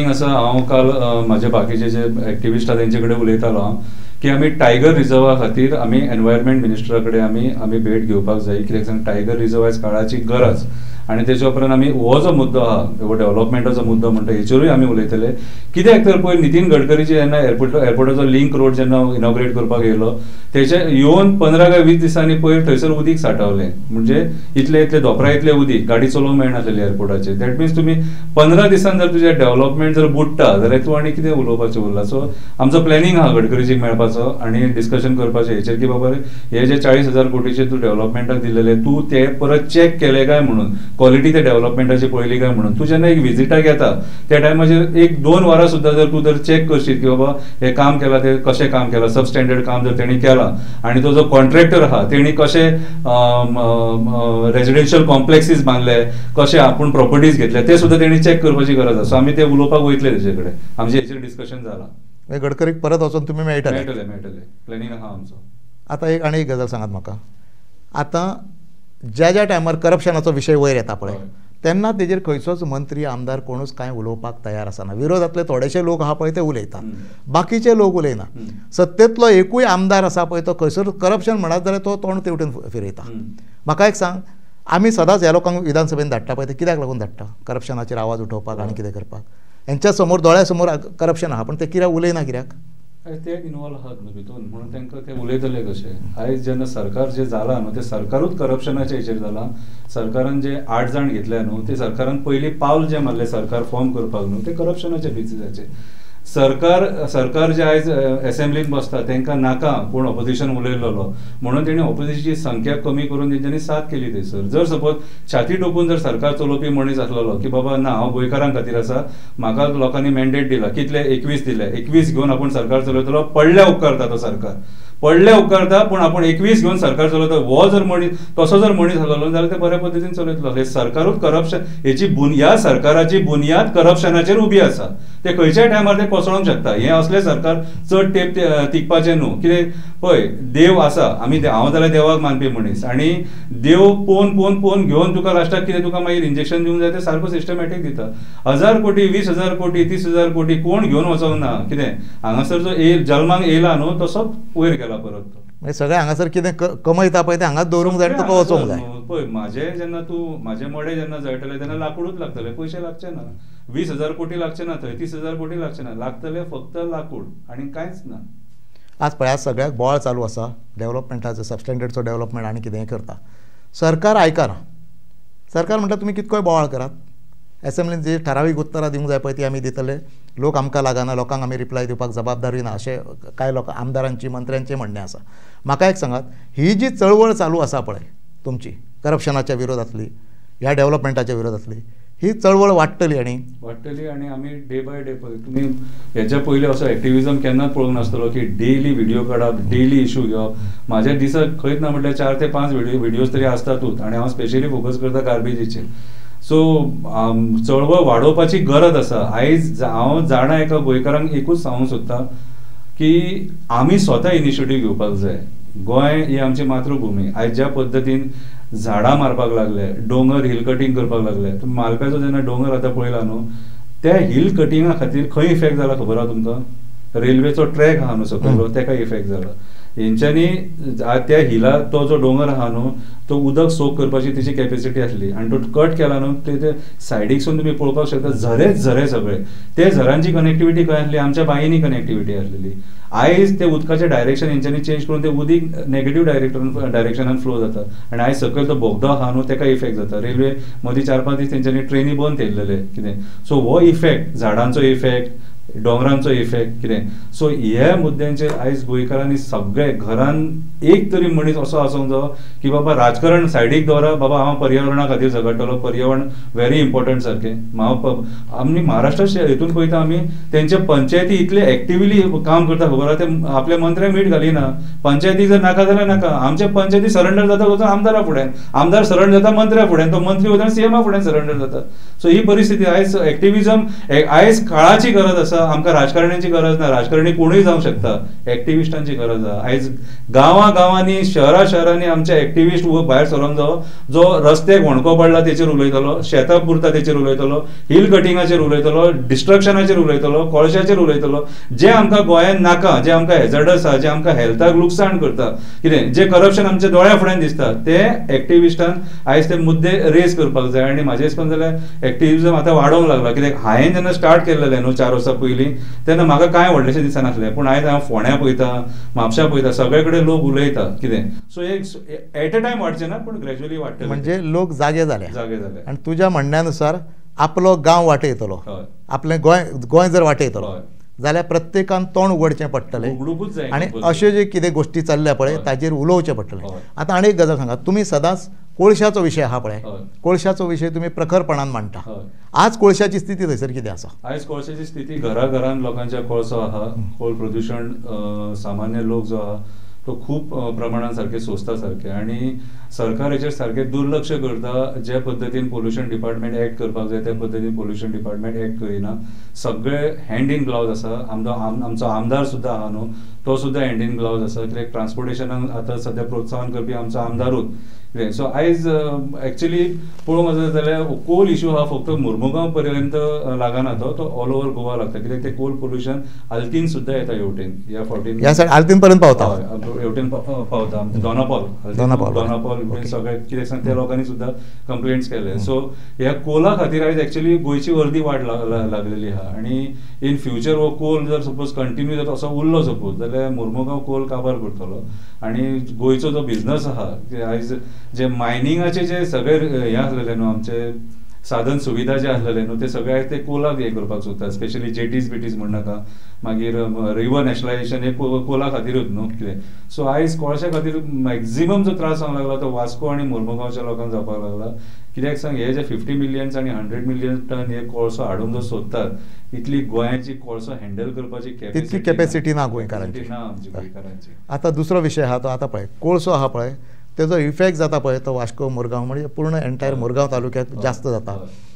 [SPEAKER 2] आसा. हांव काल म्हाजे बाकीचे जे एक्टिविस्ट आहा तेंचे कडेन उलयतालो हांव की आमी टायगर रिजर्वा खातीर आमी एनवायरमेंट मिनिस्टरा कडेन आमी भेट घेवपाक जाय. कित्याक सांग टायगर रिजर्व आयज काळाची गरज. आनी तेच्या उपरांत आमी हो जो मुद्दो आहा, हो डेव्हलपमेंटाचो मुद्दो म्हणटा हेचेरूय आमी उलयतले. कित्याक तर पळय नितीन गडकरीची जेन्ना एअरपोर्टाचो लिंक रोड जेन्ना इनॉग्रेट करपाक येयलो, तेचे येवन 15 काय 20 दिसांनी पयर थंयसर उदीक सांठवलें. म्हणजे इतले धोपरा इतले उदीक गाडी चलोवंक मेळनासलेली एअरपोर्टाचेर. दॅट मिन्स तुमी 15 दिसान जर तुजें डेव्हलपमेंट जर बुडटा जाल्यार तूं आनी कितें उलोवपाचें उरलां. सो आमचो प्लॅनिंग आहा गडकरीजीक मेळपाचो आनी डिस्कशन करपाचें हेचेर की बाबा हे जे 40,000 कोटीचे तूं डेव्हलपमेंटाक दिलेले, तूं ते परत चॅक केले काय म्हणून. क्वॉलिटी ते डेव्हलपमेंटाची पळयली काय म्हणून. तूं जेन्ना एक विजिटाक येता त्या टायमाचेर 1-2 वरां सुद्दां जर तूं चेक करशीत की बाबा हे काम केलां ते कशें काम केलां, सबस्टँडर्ड काम जर तेणी केलां आनी तो जो कॉन्ट्रॅक्टर आहा तेणी कशें रेजिडेन्शियल कॉम्प्लेक्सीस बांदले, कशें आपूण प्रॉपर्टीज घेतले ते सुद्दां तेणी चेक करपाची गरज आसा. सो आमी ते उलोवपाक वयतले तेजे कडेन, आमचें हेचेर डिस्कशन जालां.
[SPEAKER 1] गडकरीक परत वचून तुमी मेळटले
[SPEAKER 2] प्लॅनिंग आहा आमचो.
[SPEAKER 1] आतां आनी एक गजाल सांगात म्हाका, आतां ज्या टायमार करप्शनाचो विशय वयर येता पळय तेन्ना तेजेर खंयचोच मंत्री आमदार कोणूच कांय उलोवपाक तयार आसना. विरोधांतले थोडेशे लोक आहा पळय ते उलयता, बाकीचे लोक उलयना. सत्तेंतलो एकूय आमदार आसा पळय तो खंयसर करप्शन म्हणत जाल्यार तो तोंड तेवटेन फिरयता. म्हाका एक सांग, आमी सदांच ह्या लोकांक विधानसभेन धाडटा पळय ते कित्याक लागून धाडटा? करप्शनाचेर आवाज उठोवपाक आनी कितें करपाक. हेंच्या समोर दोळ्या समोर करप्शन आहा पण ते कित्याक उलयना कित्याक?
[SPEAKER 2] ते इनवॉल्व आहात न्हू भितून, म्हणून तांकां ते उलयतले कशे. आयज जेन्ना सरकार जे जालां न्हू ते सरकारूच करप्शनाच्या हेचेर जालां. सरकारान जे 8 जाण घेतल्या न्हू ते सरकारान पयलीं पावल जे मारलें सरकार फॉर्म करपाक न्हू ते करप्शनाच्या बेसिसाचेर. सरकार जे आयज असेंब्लीन बसता तांकां नाका कोण ऑपोजिशन उलयल्लो म्हणून तेणी ऑपोजिशनची संख्या कमी करून तेंच्यांनी साथ केली थंयसर. जर सपोज छाती टोकून जर सरकार चलोवपी मनीस आसलेलो की बाबा ना हांव गोंयकारां खातीर आसा, म्हाका लोकांनी मॅन्डेट दिला, कितले 21 दिले, 21 घेवन आपूण सरकार चलयतलो, पडले उपकारता तो सरकार, पडले उपकारता पूण आपूण 21 घेवन सरकार चलयता. हो जर मनीस तसो जर मनीस आसलो जाल्यार ते बऱ्या पद्दतीन चलयतलो. हे सरकारूच करप्शन, हेची ह्या सरकाराची बुनयाद करप्शनाचेर उबी आसा. ते खंयच्याय टायमार ते कोसळोंक शकता. हे असले सरकार चड तेंप तिगपाचें न्हू. कितें पळय देव आसा, आमी हांव जाल्यार देवाक मानपी मनीस आनी देव पोवन घेवन तुका लास्टाक कितें तुका मागीर इंजेक्शन दिवंक जाय ते सारको सिस्टमॅटीक दिता. 1000 कोटी 20,000 कोटी 30,000 कोटी कोण घेवन वचोंक ना. कितें हांगासर जो जल्माक येयला न्हू तसोच वयर गेला परत.
[SPEAKER 1] म्हणजे सगळे हांगासर कितें कमयता पळय ते हांगाच दवरूंक जाय, तुका वचोंक जाय.
[SPEAKER 2] पळय म्हाजे मडे जेन्ना जळटले तेन्ना लाकूडूच लागतले, पयशे लागचे ना. 20,000 कोटी लागचे ना, थंय 30,000 कोटी लागचे ना, लागतले फक्त लाकूड आनी कांयच ना.
[SPEAKER 1] आज पळय आज सगळ्याक बोवाळ चालू आसा डेव्हलपमेंटाचो, सबस्टँडर्डचो डेव्हलपमेंट आनी कितेंय करता. सरकार आयकना. सरकार म्हणटा तुमी कितकोय बोवाळ करात, एसेंब्लीन जी ठरावीक उत्तरां दिवंक जाय पळय ती आमी दितले, लोक आमकां लागना, लोकांक आमी रिप्लाय दिवपाक जबाबदारी ना अशें कांय लोक आमदारांची मंत्र्यांचें म्हणणें आसा. म्हाका एक सांगात, ही जी चळवळ चालू आसा पळय तुमची करप्शनाच्या विरोधांतली, ह्या डेव्हलपमेंटाच्या विरोधांतली, ही चळवळ वाडटली
[SPEAKER 2] आनी आमी डे बाय डे पळय तुमी हेच्या पयलीं असो एक्टिविजम केन्नाच पळोवंक नासतलो की डेली व्हिडिओ काडप, डेली इशू घेवप. म्हाज्या दिसाक खंयच ना म्हटल्यार 4 ते 5 व्हिडिओज तरी आसतातूच आनी हांव स्पेशली फोकस करता गार्बेजीचेर. सो चळवळ वाडोवपाची गरज आसा. आयज हांव जाणा एका गोंयकारांक एकूच सांगूंक सोदता की आमी स्वता इनिशिएटीव घेवपाक जाय. गोंय ही आमची मातृभूमी. आयज ज्या पद्दतीन झाडां मारपाक लागले, डोंगर हिल कटींग करपाक लागले, तुमी मालप्याचो जेन्ना डोंगर आतां पळयला न्हू त्या हिल कटिंगा खातीर खंय इफेक्ट जाला खबर आहा तुमकां? रेल्वेचो ट्रॅक आहा न्हू सकयलो तेका इफेक्ट जाला. हेंच्यांनी त्या हिला तो जो डोंगर आहा न्हू तो उदक सोक करपाची तिची कॅपेसिटी आसली आनी तो कट केला न्हू ते सायडीकसून तुमी पळोवपाक शकता झरे सगळे. ते झरांची कनेक्टिविटी खंय आसली? आमच्या बांयनी कनेक्टिविटी आसलेली. आयज ते उदकाचें डायरेक्शन हेंच्यांनी चेंज करून ते उदीक नेगेटीव डायरेक्शनान फ्लो जाता आनी आयज सकयल तो बोगदो आहा न्हू तेका इफेक्ट जाता. रेल्वे मदीं 4-5 दीस तेंच्यांनी ट्रेनी बंद केल्लेले कितें. सो हो इफेक्ट, झाडांचो इफेक्ट, डोंगरांचो इफेक्ट कितें. सो ह्या मुद्द्यांचेर आयज गोंयकारांनी सगळे घरान एक तरी मनीस असो आसूंक जायो की बाबा राजकारण सायडीक दवरा, बाबा हांव पर्यावरणा खातीर झगडटलो, पर्यावरण व्हेरी इम्पॉर्टंट सारकें. आमी महाराष्ट्र हितून पळयता आमी तेंचे पंचायती इतले एक्टिवली काम करता खबर आहा. ते आपल्या मंत्र्यांक मीठ घालिना. पंचायती जर नाका जाल्यार नाका. आमचे पंचायती सरेंडर जाता वचून आमदारा फुड्यान, आमदार सरेंडर जाता मंत्र्या फुड्यान, तो मंत्री वचून सीएमा फुड्यान सरेंडर जाता. सो ही परिस्थिती आयज एक्टिविजम आयज काळाची गरज आसा. आमकां राजकारण्यांची गरज ना. राजकारणी कोणूय जावंक शकता. एक्टिविस्टांची गरज आहा. आयज गांवांनी शहरांनी आमचे एक्टिविस्ट भायर सरोंक जावो जो रस्त्याक होणको पडला तेचेर उलयतलो, शेतां पुरता तेचेर उलयतलो, हिल कटिंगाचेर उलयतलो, डिस्ट्रक्शनाचेर उलयतलो, कोळशाचेर उलयतलो. जे आमकां गोंयांत नाका, जे आमकां हेजर्डस आहा, जे आमकां हेल्थाक लुकसाण करता, कितें जे करप्शन आमच्या दोळ्या फुड्यान दिसता ते एक्टिविस्टान आयज ते मुद्दे रेज करपाक जाय. आनी म्हाजे हिसपान जाल्यार एक्टिविजम आतां वाडोंक लागला. कित्याक हांवें जेन्ना स्टार्ट केल्लें न्हू 4 वर्सां पयलीं तेन्ना म्हाका कांय व्हडलेशें दिसनासलें. पूण आयज हांव फोंड्या पळयता, म्हापशा पळयता, सगळे कडेन लोक उलयता कितें. सो एक एट अ टायम वाडचें ना पूण ग्रॅज्युअली वाडटलें.
[SPEAKER 1] म्हणजे लोक जागे जाले आनी तुज्या म्हणण्यानुसार आपलो गांव वाटयतलो, आपलें गोंय जर वाटयतलो जाल्यार प्रत्येकान तोंड उगडचें पडटलें आनी अश्यो जे कितें गोश्टी चल्ल्या पळय ताजेर उलोवचें पडटलें. आतां आनी एक गजाल सांगात, तुमी सदांच कोळशाचो विशय आहा पळय,
[SPEAKER 2] हय.
[SPEAKER 1] कोळशाचो विशय तुमी प्रखरपणान मांडटा.
[SPEAKER 2] हय.
[SPEAKER 1] आज कोळशाची स्थिती थंयसर कितें आसा?
[SPEAKER 2] आयज कोळशाची स्थिती घराघरान लोकांच्या कोळसो आहा. कोळ प्रदूषण सामान्य लोक जो आहा तो खूप प्रमाणात सारखे सोंसता सारखे, आणि सरकार हेचेर सारकें दुर्लक्ष करता. जे पद्दतीन पोल्युशन डिपार्टमेंट एक्ट करपाक जाय त्या पद्दतीन पोल्युशन डिपार्टमेंट एक्ट करिना. सगळे हँड इन ग्लावज आसा. आमचो आमदार सुद्दां आहा न्हू, तो सुद्दां हँड इन ग्लावज आसा. कित्याक ट्रान्सपोर्टेशनाक आतां सद्या प्रोत्साहन करपी आमचो आमदारूच. कितें सो आयज एक्चुअली पळोवंक वचत जाल्यार कोल इश्यू हा फक्त मुर्मुगांव पर्यंत लागना, तो ऑल ओव्हर गोवा लागता. कित्याक ते कोल पोल्युशन आल्तीन सुद्दां येता हेवटेन, ह्या फावटीन
[SPEAKER 1] ह्या सायड आल्तीन पर्यंत पावता.
[SPEAKER 2] हेवटेन पावता. दोनापावल सगळे कित्याक सांग त्या लोकांनी सुद्दां कंप्लेंट्स केले. सो ह्या कोला खातीर आयज एक्चुअली गोंयची अर्दी वाट लागलेली आहा. आणि इन फ्युचर हो कोल जर सपोज कंटिन्यू जर असो उरलो सपोज जाल्यार मुर्मुगांव कोल काबार करतलो. आणि गोंयचो जो बिझनस आहा आयज जे मायनिंगाचे जे सगळे हे आसलेले न्हू, आमचे साधन सुविधा जे आसलेले न्हू, ते सगळे ते कोलाक हे करपाक सोदता. स्पेशली जेटीज बिटीज म्हण नाका, मागीर रिवर नॅशनलायझेशन हे कोला खातीरूच न्हू कितें. सो आयज कोळशा खातीर मॅक्झिमम जो त्रास जावंक लागला तो वास्को आनी मुर्मुगांवच्या लोकांक जावपाक लागला. कित्याक सांग, हे जे 50 मिलियन्स आणि 100 मिलियन टन हे कोळसो हाडून जो सोदतात, इतली गोंयाची कोळसो हँडल करपाची
[SPEAKER 1] तितकी कॅपॅसिटी ना गोंयकारांची.
[SPEAKER 2] ना आमची गोंयकारांची.
[SPEAKER 1] आतां दुसरो विशय आहा तो आतां पळय कोळसो आहा पळय, तेजो इफेक्ट जाता पळय तो वास्को मुरगांव म्हणजे पूर्ण एंटायर मुरगांव तालुक्यात जास्त जाता.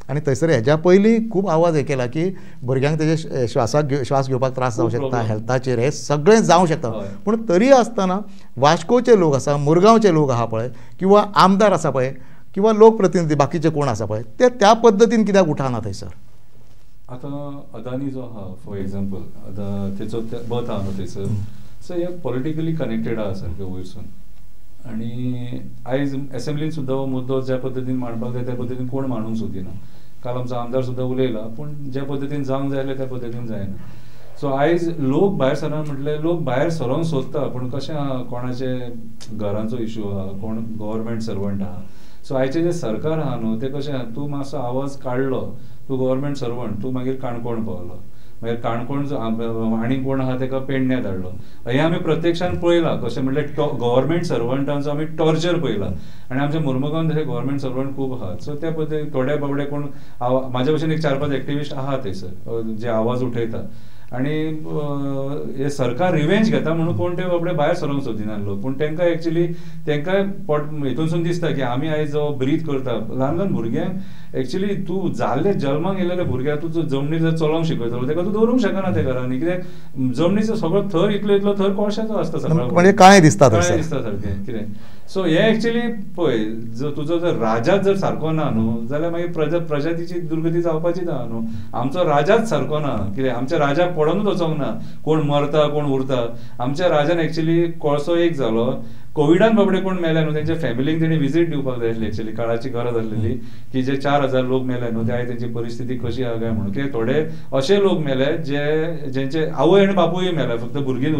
[SPEAKER 1] आनी थंयसर हेज्या पयलीं खूब आवाज हे केला की भुरग्यांक तेजे श्वास घेवपाक त्रास जावंक शकता, हेल्थाचेर हे सगळें जावंक शकता. पूण तरी आसतना वास्कोचे लोक आसा, मुरगांवचे लोक आहा पळय, किंवा आमदार आसा पळय, किंवा लोकप्रतिनिधी बाकीचे कोण आसा पळय, ते त्या पद्दतीन कित्याक उठाना थंयसर?
[SPEAKER 2] आतां अदानी जो आहा फॉर एग्जाम्पल, आतां तेचो बत आहा न्हू थंयसर, सो हे पॉलिटिकली कनेक्टेड आहा सारकें वयरसून. आणि आयज असेंब्लीन सुद्दां हो मुद्दो ज्या पद्दतीन मांडपाक जाय त्या पद्दतीन कोण मांडूंक सोदिना. काल आमचो आमदार सुद्दां उलयला, पूण ज्या पद्दतीन जावंक जाय आसलें त्या पद्दतीन जायना. सो आयज लोक भायर सरान म्हटलें, लोक भायर सरोंक सोदता, पूण कशें आहा, कोणाचे घरांचो इश्यू आहा, कोण गव्हर्मेंट सर्वंट आहा. सो आयचे जे सरकार आहा न्हू, ते कशें आहा, तूं मातसो आवाज काडलो, तूं गव्हर्मेंट सर्वंट, तूं मागीर काणकोण पावलो, मागीर काणकोण आनी कोण आहा ताका पेडण्या धाडलो. हे आमी प्रत्यक्षान पळयलां. कशें म्हणल्यार गव्हर्मेंट सर्वंटांचो आमी टॉर्चर पळयला. आनी आमच्या मुर्मुगांवान तशे गव्हर्मेंट सर्वंट खूब आहात. सो त्या पद्दतीन थोडे बाबडे कोण म्हाज्या भशेन एक 4-5 एक्टिविस्ट आहात थंयसर जे आवाज उठयता. आणि हे सरकार रिवेंज घेता म्हणून कोण ते बाबडे भायर सरोंक सोदिना लोक. पूण तांकां एक्चुली हितूनसून दिसता की आमी आयज जो ब्रीथ करता, ल्हान ल्हान भुरग्यांक एक्चुली तूं जाल्ले जल्माक येयलेले भुरग्याक तूं जमनीर जर चलोवंक शिकयतलो तेका तूं दवरूंक शकना त्या घरांनी. कित्याक जमनीचो सगळो थर इतलो थर कोळशाचो आसता सगळो,
[SPEAKER 1] म्हणजे काळें दिसता
[SPEAKER 2] सारकें कितें. सो हे एक्चुली पळय, जर तुजो जर राजाच जर सारको ना न्हू जाल्यार मागीर प्रजातीची दुर्गती जावपाचीच आहा न्हू. आमचो राजाच सारको ना. कित्याक आमच्या राजाक पडोनूच वचोंक ना, कोण मरता कोण उरता. आमच्या राजान एक्चुली कोळसो एक जालो, कोविडान बाबडे कोण मेले न्हू तेंच्या फॅमिलीक तेणी विजीट दिवपाक जाय आसली. एक्चुअली काळाची गरज आसलेली की जे 4000 लोक मेले न्हू, ते आयज तेंची परिस्थिती कशी आहा काय म्हणून. कित्याक थोडे अशे लोक मेले जेंचे आवय आनी बापूय मेले, फक्त भुरगींच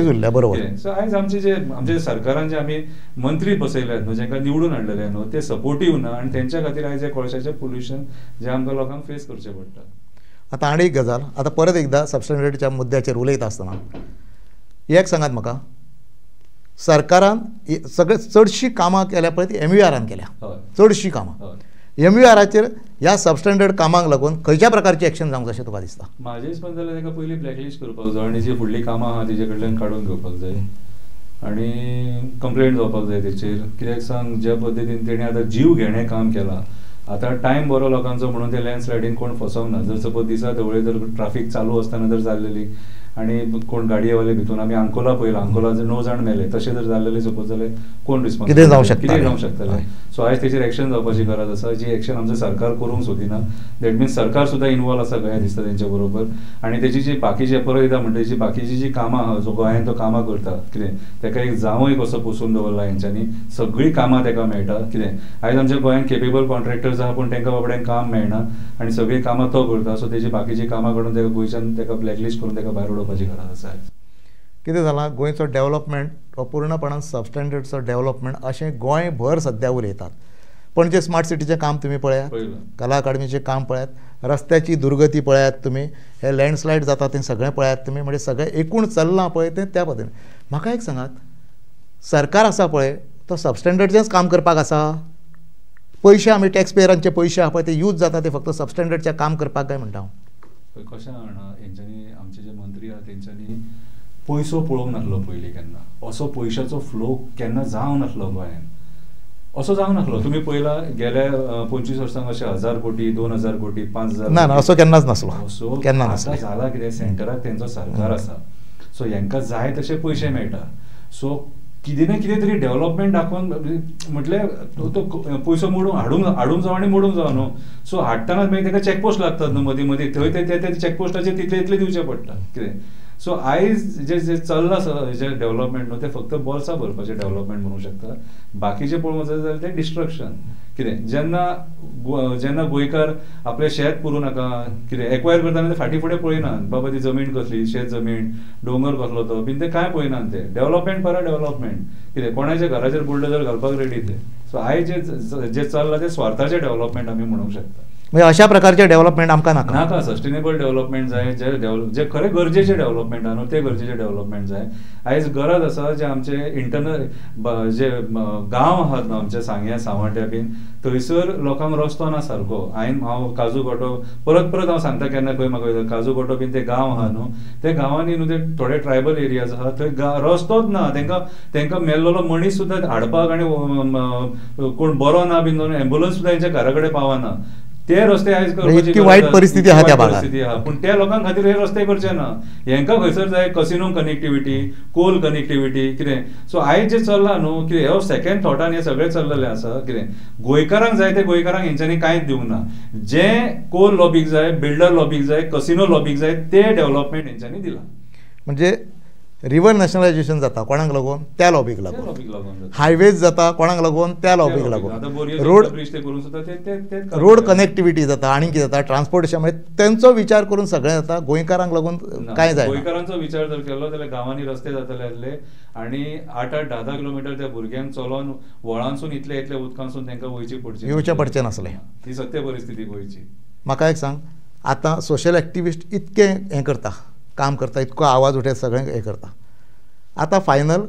[SPEAKER 2] उरले.
[SPEAKER 1] बरोबर.
[SPEAKER 2] सो आयज आमचे सरकारान जे आमी मंत्री बसयल्यात न्हू, जेंकां निवडून हाडलेले न्हू, ते सपोर्टीव ना. आनी तेंच्या खातीर आयज हे कोळशाचें पोल्युशन जे आमकां लोकांक फेस करचें पडटा.
[SPEAKER 1] आतां आनी एक गजाल, आतां परत एकदां सबस्टँडर्डच्या मुद्द्याचेर उलयता आसतना एक सांगात म्हाका, सरकारान सगळे चडशीं कामां केल्या पळय ती MVRान केल्या, चडशीं कामां. MVRाचेर ह्या सबस्टँडर्ड कामांक लागून खंयच्या प्रकारची एक्शन जावंक जाय अशें तुका दिसता?
[SPEAKER 2] म्हाजे हिसपान जाल्यार ताका पयलीं ब्लॅकलिस्ट करपाक जाय, आनी जी फुडलीं कामां आहा तेजे कडल्यान काडून घेवपाक जाय, आनी कंप्लेंट जावपाक जाय तेचेर. कित्याक सांग, ज्या पद्दतीन तेणें आतां जीव घेणें काम केलां, आतां टायम बरो लोकांचो म्हणून ते लँडस्लायडीन कोण फसोंक ना. जर सपोज दिसा ढवळे जर ट्राफीक चालू आसतना जर जाल्लेली आनी कोण गाडयेवाले भितून आमी अंकोला पळयलां, अंकोला जर 9 जाण मेले, तशें जर जाल्लेले सपोज जाल्यार कोण रिस्पॉन्स
[SPEAKER 1] कितें जावंक
[SPEAKER 2] शकतालें. सो आयज तेचेर एक्शन जावपाची गरज आसा, जी एक्शन आमचें सरकार करूंक सोदिना. दॅट मिन्स सरकार सुद्दां इनवॉल्व आसा गोंया दिसता तेंच्या बरोबर. आनी तेची जी बाकीचे परत येता म्हणटा तेची बाकीची जी कामां आहा, जो गोंयांत तो कामां करता, कितें तेका एक जावंय कसो पोसून दवरला हेंच्यांनी, सगळीं कामां तेका मेळटा. कितें आयज आमच्या गोंयांत केपेबल कॉन्ट्रॅक्टर्स आहा, पूण तांकां बाबड्यांक काम मेळना, आनी सगळीं कामां तो करता. सो तेची बाकीची कामां काडून तेका गोंयच्यान तेका ब्लॅकलिस्ट करून तेका भायर उडोवपाची गरज आसा.
[SPEAKER 1] कितें जालां, गोंयचो डेव्हलपमेंट हो पूर्णपणान सबस्टँडर्डचो डेव्हलपमेंट अशें गोंयभर सद्या उलयतात. पणजे स्मार्ट सिटीचें काम तुमी पळयात, कला अकादमीचें काम पळयात, रस्त्याची दुर्गती पळयात तुमी, हे लँडस्लायड जाता तें सगळें पळयात तुमी. म्हणजे सगळें एकूण चल्लां पळय तें त्या पद्दतीन. म्हाका एक सांगात, सरकार आसा पळय तो सबस्टँडर्डचेंच काम करपाक आसा पयशे आमी टॅक्स पेयरांचे पयशे आहा पळय ते यूज जाता ते फक्त सबस्टँडर्डचें काम करपाक जाय म्हणटा हांव.
[SPEAKER 2] कशें आहा हेंच्यांनी आमचे जे मंत्री आहा तेंच्यांनी पयसो पळोवंक नासलो पयलीं केन्ना. असो पयशाचो फ्लो केन्ना जावंक नासलो गोंयांत. असो जावंक नासलो. तुमी पळयला गेल्या 25 वर्सांक अशे 1000 कोटी 2000 कोटी 5000
[SPEAKER 1] ना असो केन्नाच नासलो.
[SPEAKER 2] असो
[SPEAKER 1] केन्ना
[SPEAKER 2] आतां
[SPEAKER 1] नासलो.
[SPEAKER 2] जाला कितें सेंटराक तेंचो सरकार आसा. सो हेंकां जाय तशे पयशे मेळटा. सो कितें ना कितें तरी डेव्हलपमेंट दाखोवन म्हटल्यार तो पयसो हाडूंक जावं आनी मोडूंक जावं न्हू. सो हाडटनाच मागीर ताका चॅकपोस्ट लागतात न्हू मदीं मदीं. थंय ते चॅकपोस्टाचेर तितले दिवचे पडटा कितें. सो आयज जे चल्लां जे डेव्हलपमेंट न्हू ते फक्त बोल्सां भरपाचें डेव्हलपमेंट म्हणूंक शकता. बाकीचें पळोवंक वचत जाल्यार तें डिस्ट्रक्शन. कितें जेन्ना गोंयकार आपलें शेत पुरू नाका कितें एक्वायर करतना ते फाटीं फुडें पळयनात. बाबा ती जमीन कसली, शेत जमीन, दोंगर कसलो तो बीन ते कांय पळयनात. ते डेव्हलपमेंट फॉर डेव्हलपमेंट. कितें कोणाच्या घराचेर बुलडोजर घालपाक रेडी ते. सो आयज जे चल्लां ते स्वार्थाचें डेव्हलपमेंट आमी म्हणूंक शकता.
[SPEAKER 1] म्हणजे अशा प्रकारचे डेव्हलपमेंट आमकां नाका.
[SPEAKER 2] सस्टेनेबल डेव्हलपमेंट जाय. जे खरें गरजेचे डेव्हलपमेंट आहा न्हू ते गरजेचे डेव्हलपमेंट जाय. आयज गरज आसा जे आमचे इंटरनल जे गांव आहात न्हू आमचे सांग्या सावड्ड्या बीन थंयसर लोकांक रस्तो ना सारको. हांव काजू गोटो परत हांव सांगता केन्ना खंय म्हाका काजू गोटो बीन ते गांव आहा न्हू ते गांवांनी न्हू ते थोडे ट्रायबल एरियाज आहा थंय रस्तोच ना. तांकां मेल्लोलो मनीस सुद्दां हाडपाक आनी कोण बरो ना बीन एम्ब्युलन्स सुद्दां तेंच्या घरा कडेन पावना. ते रस्ते आयज
[SPEAKER 1] करपाची वायट परिस्थिती आहा त्या भागात.
[SPEAKER 2] पूण त्या लोकांक खातीर हे रस्ते करचे ना. हेंकां खंयसर जाय कसिनो कनेक्टिविटी, कोल कनेक्टिविटी कितें. सो आयज जे चल्लां न्हू कितें हो सेकंड थॉटान हे सगळें चल्लेलें आसा. कितें गोंयकारांक जाय ते गोंयकारांक हेंच्यांनी कांयच दिवंक ना. जे कोल लॉबीक जाय, बिल्डर लॉबीक जाय, कसिनो लॉबीक जाय ते डेव्हलपमेंट हेंच्यांनी दिलां.
[SPEAKER 1] म्हणजे रिव्हर नॅशनलायजेशन जाता कोणाक लागून त्या लॉबीक लागून. हायवेज जाता कोणाक लागून त्या लॉबीक लागून. रोड कनेक्टिविटी जाता आनी कितें जाता ट्रान्सपोर्टेशन म्हणजे त्यांचो विचार करून सगळें जाता. गोंयकारांक लागून कांय जायना.
[SPEAKER 2] गोंयकारांचो विचार जर केलो जाल्यार गांवांनी रस्ते जातले आसले आनी 8-10 किलोमिटर त्या भुरग्यांक चलोन व्हळांसून इतले उदकांसून तांकां येवचें पडचें
[SPEAKER 1] नासलें.
[SPEAKER 2] ही सत्य परिस्थिती गोंयची.
[SPEAKER 1] म्हाका एक सांग आतां सोशल एक्टिविस्ट इतके हें करता काम करता इतको आवाज उठयता सगळें हें करता. आतां फायनल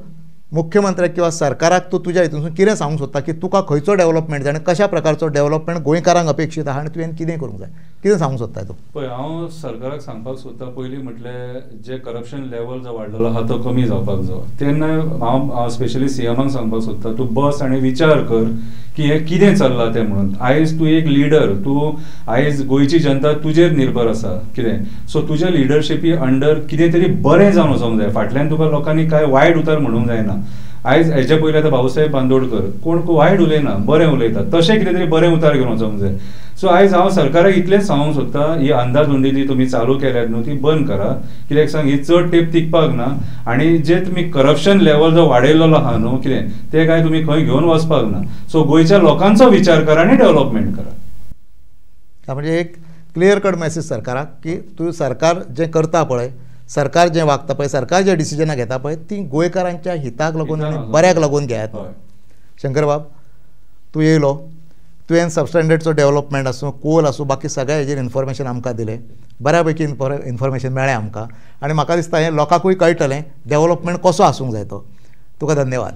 [SPEAKER 1] मुख्यमंत्र्याक किंवा सरकाराक तूं तुज्या हितून कितें सांगूंक सोदता की तुका खंयचो डेव्हलपमेंट जाय आनी कशा प्रकारचो डेव्हलपमेंट गोंयकारांक अपेक्षीत आहा आनी तुवें कितें करूंक जाय कितें सांगूंक सोदता तूं.
[SPEAKER 2] पळय हांव सरकाराक सांगपाक सोदता पयलीं म्हटल्यार जे करप्शन लेवल जो वाडलेलो आहा तो कमी जावपाक जाय. तेन्ना हांव स्पेशली सीएमाक सांगपाक सोदता तूं बस आनी विचार कर की हें कितें चल्लां तें म्हणून. आयज तूं एक लिडर. तूं आयज गोंयची जनता तुजेर निर्भर आसा कितें. सो तुज्या लिडरशिपी अंडर कितें तरी बरें जावन वचोंक जाय. फाटल्यान तुका लोकांनी कांय वायट उतर म्हणूंक जायना. आयज हेचे पयलीं आतां भाऊसाहेब बांदोडकर कोण वायट उलयना बरें उलयता तशें कितें तरी बरें उतार घेवन वचोंक जाय. सो आयज हांव सरकाराक इतलेंच सांगूंक सोदता ही अंदाजबंदी जी तुमी चालू केल्यात न्हू ती बंद करा. कित्याक सांग ही चड तेंप तिगपाक ना आनी जे तुमी करप्शन लेवल जो वाडयल्लो आहा न्हू कितें ते काय तुमी खंय घेवन वचपाक ना. सो गोंयच्या लोकांचो विचार करा आनी डेव्हलपमेंट करा.
[SPEAKER 1] म्हणजे एक क्लियर कट मेसेज सरकाराक की तूं सरकार जें करता पळय सरकार जें वागता पळय सरकार जे डिसिजनां घेता पळय ती गोंयकारांच्या हिताक लागून आनी बऱ्याक लागून घेयात. शंकरबाब तूं येयलो तुवें सबस्टँडर्डचो डेव्हलपमेंट आसूं कोल आसूं बाकी सगळ्या हेजेर इन्फॉर्मेशन आमकां दिलें. बऱ्यापैकी इन्फॉर्मेशन मेळ्ळें आमकां आनी म्हाका दिसता हें लोकांकूय कळटलें डेव्हलपमेंट कसो आसूंक जाय तो. तुका धन्यवाद.